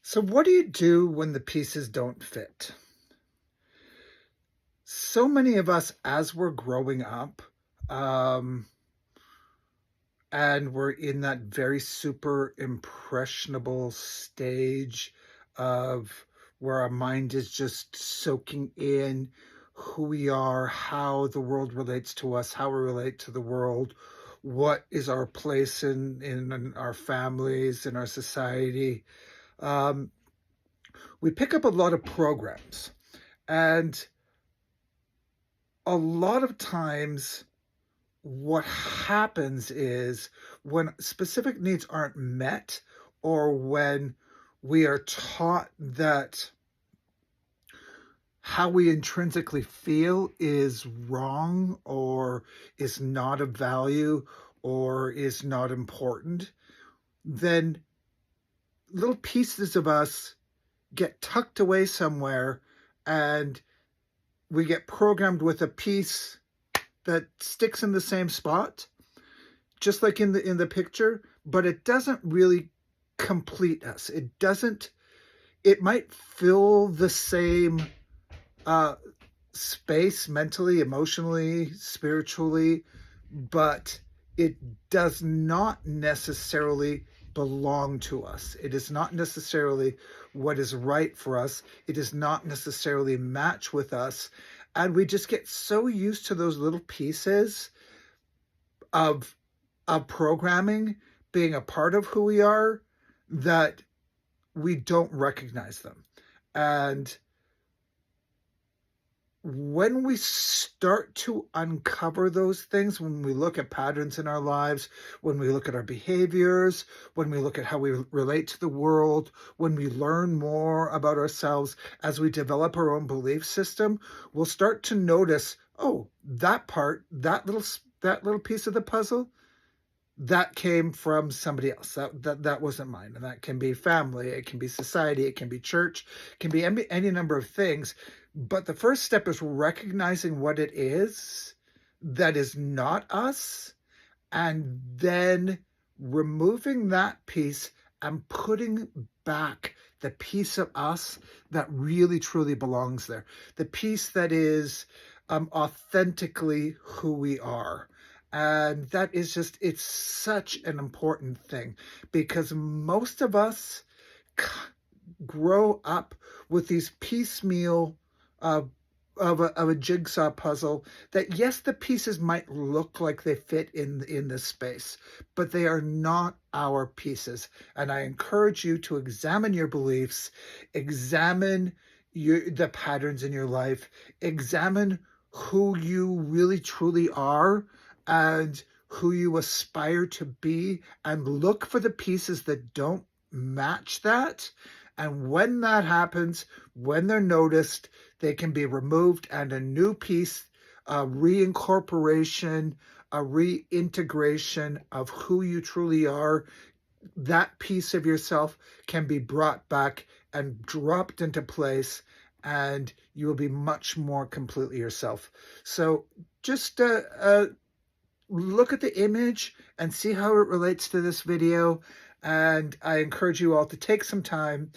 So, what do you do when the pieces don't fit? So many of us, as we're growing up, um, and we're in that very super impressionable stage of where our mind is just soaking in who we are, how the world relates to us, how we relate to the world, what is our place in our families, in our society. Um, we pick up a lot of programs. And a lot of times, what happens is when specific needs aren't met, or when we are taught that how we intrinsically feel is wrong, or is not of value, or is not important, then little pieces of us get tucked away somewhere, and we get programmed with a piece that sticks in the same spot, just like in the picture, but it doesn't really complete us. It doesn't. It might fill the same uh, space mentally, emotionally, spiritually, but it does not necessarily belong to us. It is not necessarily what is right for us. It does not necessarily match with us. And we just get so used to those little pieces of programming being a part of who we are that we don't recognize them. And when we start to uncover those things, when we look at patterns in our lives, when we look at our behaviors, when we look at how we relate to the world, when we learn more about ourselves, as we develop our own belief system, we'll start to notice, oh, that part, that little piece of the puzzle, that came from somebody else. That wasn't mine. And that can be family, it can be society, it can be church, it can be any number of things. But the first step is recognizing what it is that is not us, and then removing that piece and putting back the piece of us that really truly belongs there. The piece that is authentically who we are. And that is just, it's such an important thing, because most of us grow up with these piecemeal uh, of a jigsaw puzzle that, yes, the pieces might look like they fit in this space, but they are not our pieces. And I encourage you to examine your beliefs, examine the patterns in your life, examine who you really truly are and who you aspire to be, and look for the pieces that don't match that. And when that happens, when they're noticed, they can be removed, and a new piece, a reincorporation, a reintegration of who you truly are, that piece of yourself can be brought back and dropped into place, and you will be much more completely yourself. So just look at the image and see how it relates to this video. And I encourage you all to take some time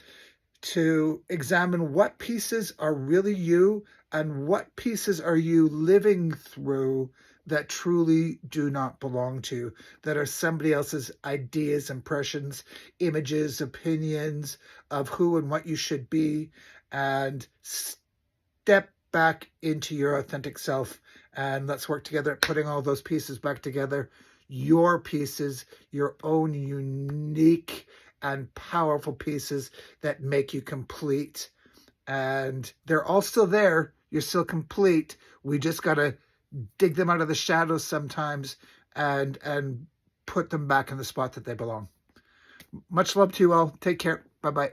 to examine what pieces are really you, and what pieces are you living through that truly do not belong to you, that are somebody else's ideas, impressions, images, opinions of who and what you should be. And step back into your authentic self, and let's work together at putting all those pieces back together. Your pieces, your own unique and powerful pieces that make you complete. And they're all still there. You're still complete. We just got to dig them out of the shadows sometimes, and put them back in the spot that they belong. Much love to you all. Take care. Bye-bye.